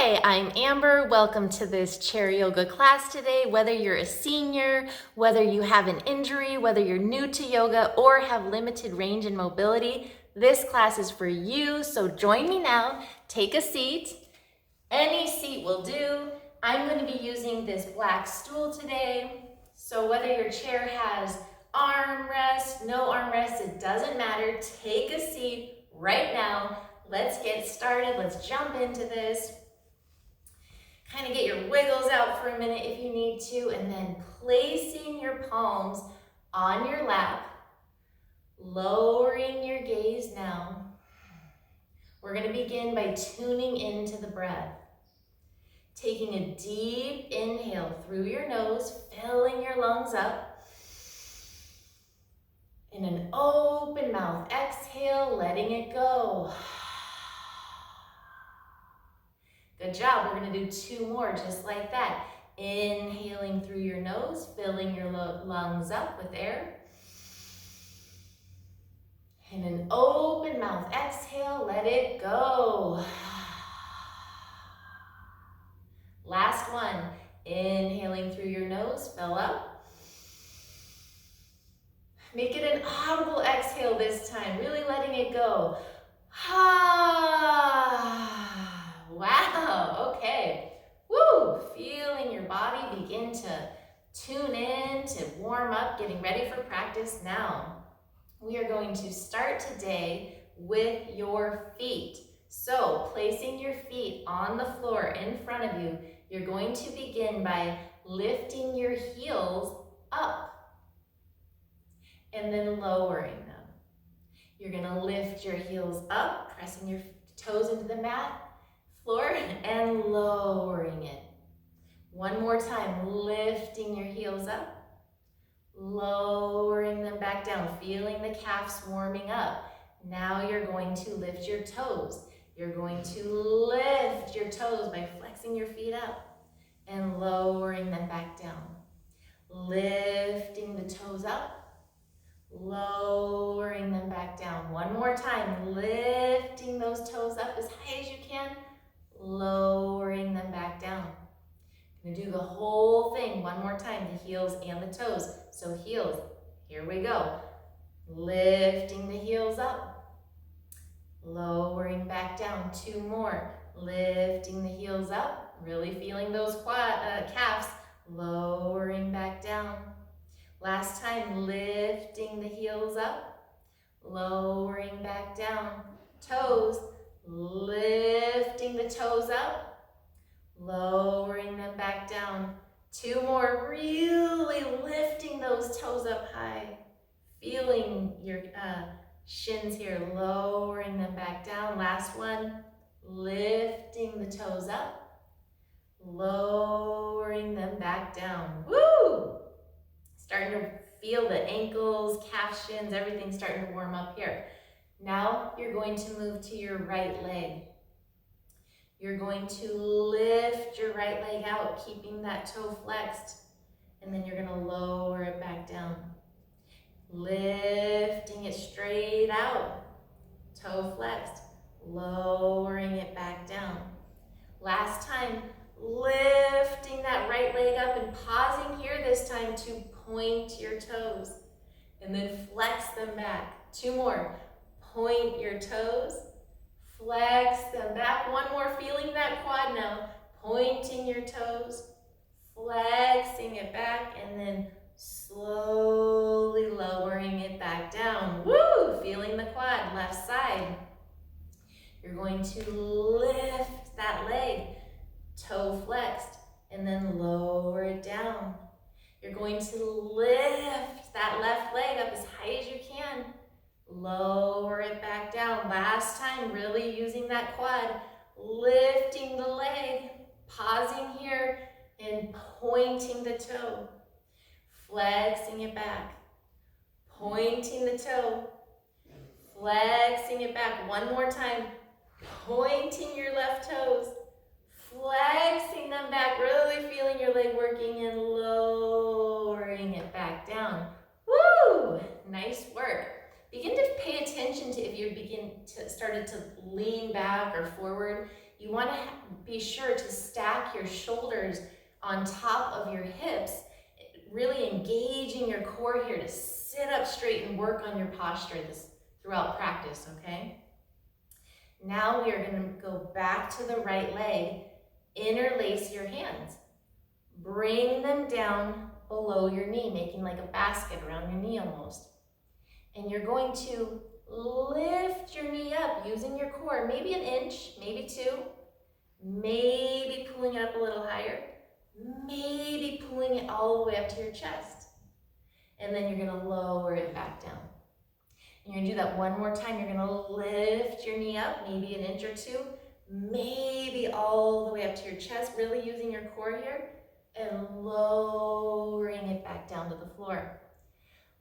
Hi, I'm Amber. Welcome to this chair yoga class today. Whether you're a senior, whether you have an injury, whether you're new to yoga or have limited range and mobility, this class is for you. So join me now, take a seat. Any seat will do. I'm going to be using this black stool today. So whether your chair has armrest, no armrest, it doesn't matter. Take a seat right now. Let's get started. Let's jump into this. Kind of get your wiggles out for a minute if you need to, and then placing your palms on your lap, lowering your gaze now. We're going to begin by tuning into the breath. Taking a deep inhale through your nose, filling your lungs up. In an open mouth exhale, letting it go. Good job. We're going to do 2 more just like that. Inhaling through your nose, filling your lungs up with air. In an open mouth exhale, let it go. Last one. Inhaling through your nose, fill up. Make it an audible exhale this time, really letting it go. Wow, okay. Woo! Feeling your body begin to tune in, to warm up, getting ready for practice now. We are going to start today with your feet. So, placing your feet on the floor in front of you, you're going to begin by lifting your heels up and then lowering them. You're going to lift your heels up, pressing your toes into the mat, floor, and lowering it. One more time, lifting your heels up, lowering them back down, feeling the calves warming up. Now you're going to lift your toes. You're going to lift your toes by flexing your feet up and lowering them back down. Lifting the toes up, lowering them back down. One more time, lifting those toes up as high as you can, lowering them back down. I'm gonna do the whole thing one more time, the heels and the toes. So heels, here we go. Lifting the heels up, lowering back down. 2 more. Lifting the heels up, really feeling those calves, lowering back down. Last time, lifting the heels up, lowering back down. Toes, lifting the toes up, lowering them back down. 2 more, really lifting those toes up high. Feeling your shins here, lowering them back down. Last one, lifting the toes up, lowering them back down. Woo! Starting to feel the ankles, calf, shins, everything starting to warm up here. Now you're going to move to your right leg. You're going to lift your right leg out, keeping that toe flexed, and then you're going to lower it back down. Lifting it straight out, toe flexed, lowering it back down. Last time, lifting that right leg up and pausing here this time to point your toes, and then flex them back. 2 more, point your toes, flex them back. 1 more, feeling that quad now. Pointing your toes, flexing it back, and then slowly lowering it back down. Woo! Feeling the quad, left side. You're going to lift that leg, toe flexed, and then lower it down. You're going to lift that left leg up as high as you can. Lower it back down. Last time, really using that quad, lifting the leg, pausing here, and pointing the toe. Flexing it back. Pointing the toe. Flexing it back. 1 more time. Pointing your left toes. Flexing them back. Really feeling your leg working and lowering it back down. Woo! Nice work. Begin to pay attention to if you started to lean back or forward. You want to be sure to stack your shoulders on top of your hips, really engaging your core here to sit up straight and work on your posture throughout practice, okay? Now we are going to go back to the right leg, interlace your hands. Bring them down below your knee, making like a basket around your knee almost. And you're going to lift your knee up using your core, maybe an inch, maybe 2, maybe pulling it up a little higher, maybe pulling it all the way up to your chest. And then you're gonna lower it back down. And you're gonna do that one more time. You're gonna lift your knee up, maybe an inch or 2, maybe all the way up to your chest, really using your core here, and lowering it back down to the floor.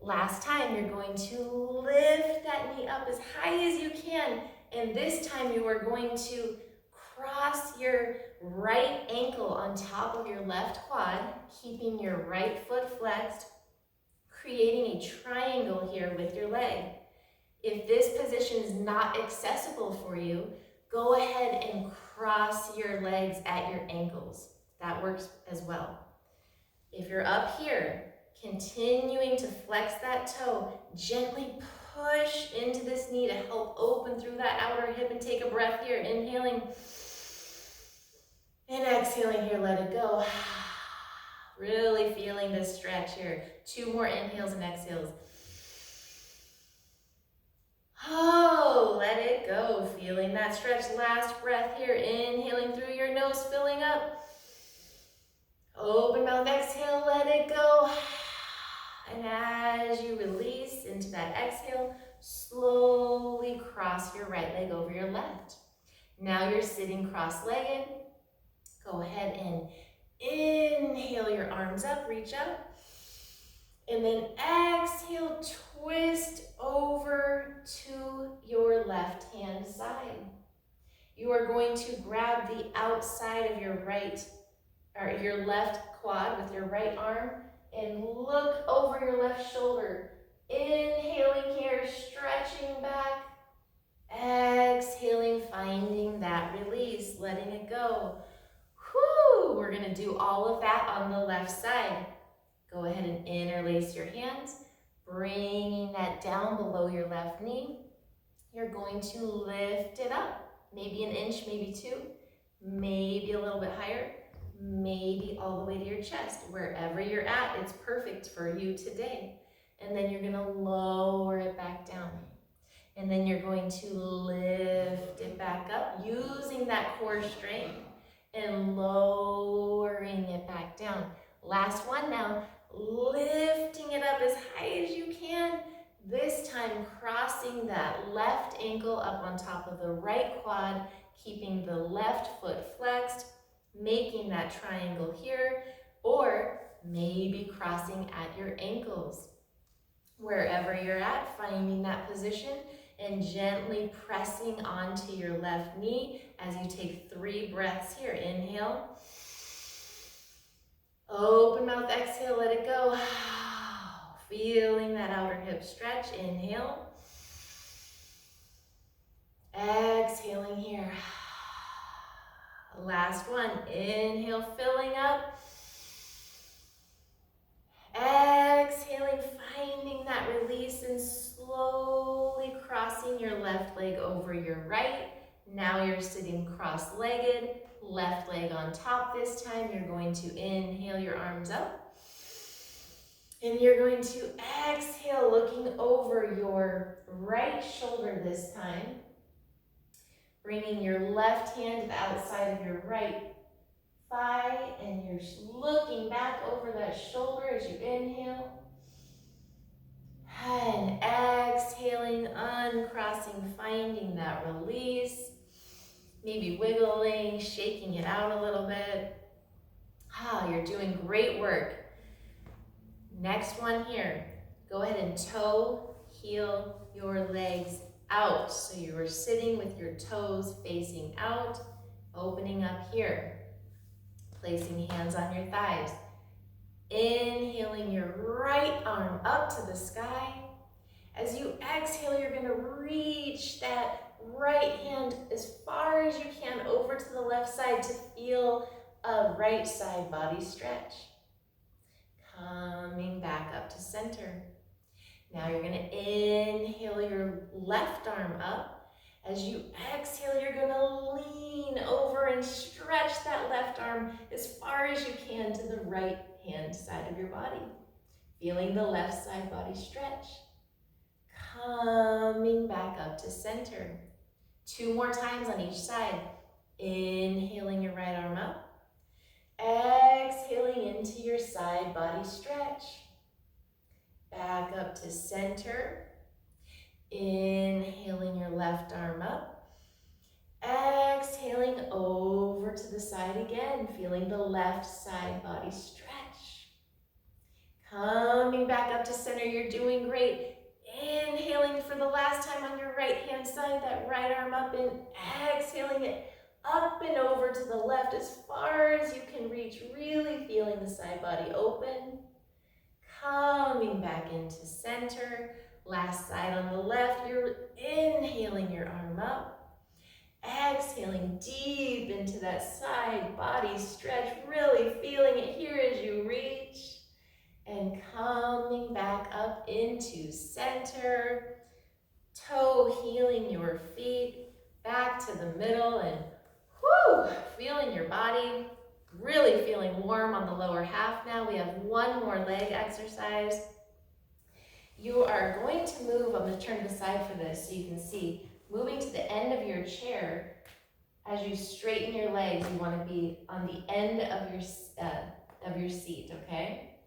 Last time, you're going to lift that knee up as high as you can, and this time you are going to cross your right ankle on top of your left quad, keeping your right foot flexed, creating a triangle here with your leg. If this position is not accessible for you, go ahead and cross your legs at your ankles. That works as well. If you're up here, continuing to flex that toe, gently push into this knee to help open through that outer hip and take a breath here. Inhaling and exhaling here, let it go. Really feeling this stretch here. 2 more inhales and exhales. Oh, let it go. Feeling that stretch. Last breath here. Inhaling through your nose, filling up. Open mouth, exhale, let it go. And as you release into that exhale, slowly cross your right leg over your left. Now you're sitting cross-legged. Go ahead and inhale your arms up, reach up. And then exhale, twist over to your left hand side. You are going to grab the outside of your your left quad with your right arm and look over your left shoulder. Inhaling here, stretching back. Exhaling, finding that release, letting it go. Whew, we're gonna do all of that on the left side. Go ahead and interlace your hands, bringing that down below your left knee. You're going to lift it up, maybe an inch, maybe 2, maybe a little bit higher, maybe all the way to your chest. Wherever you're at, it's perfect for you today. And then you're gonna lower it back down. And then you're going to lift it back up using that core strength and lowering it back down. Last one now, lifting it up as high as you can. This time crossing that left ankle up on top of the right quad, keeping the left foot flexed, making that triangle here, or maybe crossing at your ankles. Wherever you're at, finding that position and gently pressing onto your left knee as you take 3 breaths here. Inhale. Open mouth, exhale, let it go. Feeling that outer hip stretch. Inhale. Exhaling here. Last one. Inhale, filling up. Exhaling, finding that release and slowly crossing your left leg over your right. Now you're sitting cross-legged, left leg on top this time. You're going to inhale your arms up. And you're going to exhale, looking over your right shoulder this time. Bringing your left hand to the outside of your right thigh, and you're looking back over that shoulder as you inhale. And exhaling, uncrossing, finding that release. Maybe wiggling, shaking it out a little bit. You're doing great work. Next one here. Go ahead and toe, heel your legs out. So you are sitting with your toes facing out, opening up here. Placing hands on your thighs. Inhaling your right arm up to the sky. As you exhale, you're going to reach that right hand as far as you can over to the left side to feel a right side body stretch. Coming back up to center. Now you're going to inhale your left arm up. As you exhale, you're going to lean over and stretch that left arm as far as you can to the right hand side of your body. Feeling the left side body stretch. Coming back up to center. 2 more times on each side. Inhaling your right arm up. Exhaling into your side body stretch. Back up to center. Inhaling your left arm up. Exhaling over to the side again, feeling the left side body stretch. Coming back up to center, you're doing great. Inhaling for the last time on your right hand side, that right arm up and exhaling it up and over to the left as far as you can reach, really feeling the side body open. Coming back into center. Last side on the left, you're inhaling your arm up. Exhaling deep into that side body stretch, really feeling it here as you reach. And coming back up into center. Toe healing your feet back to the middle and feeling your body. Really feeling warm on the lower half now. We have 1 more leg exercise. You are going to move, I'm going to turn to the side for this so you can see, moving to the end of your chair. As you straighten your legs, you want to be on the end of your seat, okay?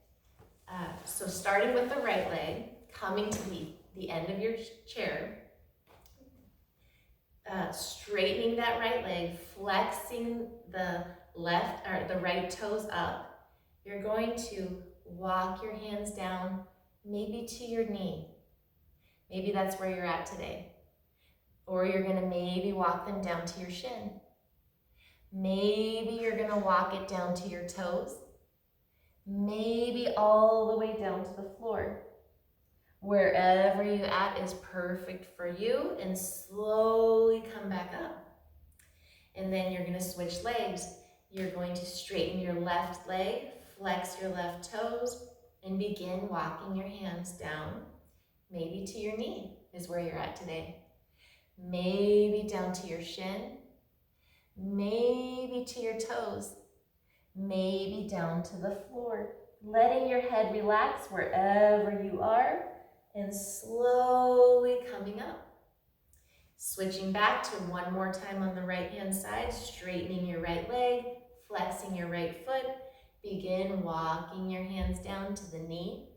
So starting with the right leg, coming to the end of your chair, straightening that right leg, flexing the left or the right toes up. You're going to walk your hands down, maybe to your knee. Maybe that's where you're at today. Or you're going to maybe walk them down to your shin. Maybe you're going to walk it down to your toes. Maybe all the way down to the floor. Wherever you're at is perfect for you, and slowly come back up. And then you're going to switch legs. You're going to straighten your left leg, flex your left toes, and begin walking your hands down. Maybe to your knee is where you're at today. Maybe down to your shin. Maybe to your toes. Maybe down to the floor. Letting your head relax wherever you are and slowly coming up. Switching back to 1 more time on the right hand side, straightening your right leg, flexing your right foot. Begin walking your hands down to the knee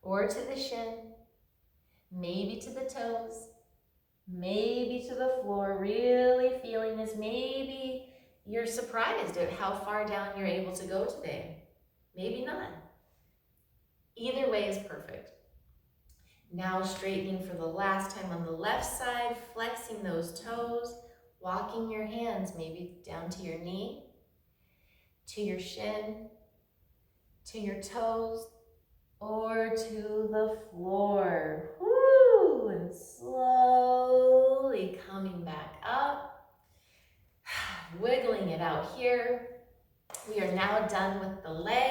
or to the shin, maybe to the toes, maybe to the floor. Really feeling this. Maybe you're surprised at how far down you're able to go today. Maybe not. Either way is perfect. Now straightening for the last time on the left side, flexing those toes, walking your hands maybe down to your knee, to your shin, to your toes, or to the floor. Woo! And slowly coming back up, wiggling it out here. We are now done with the legs.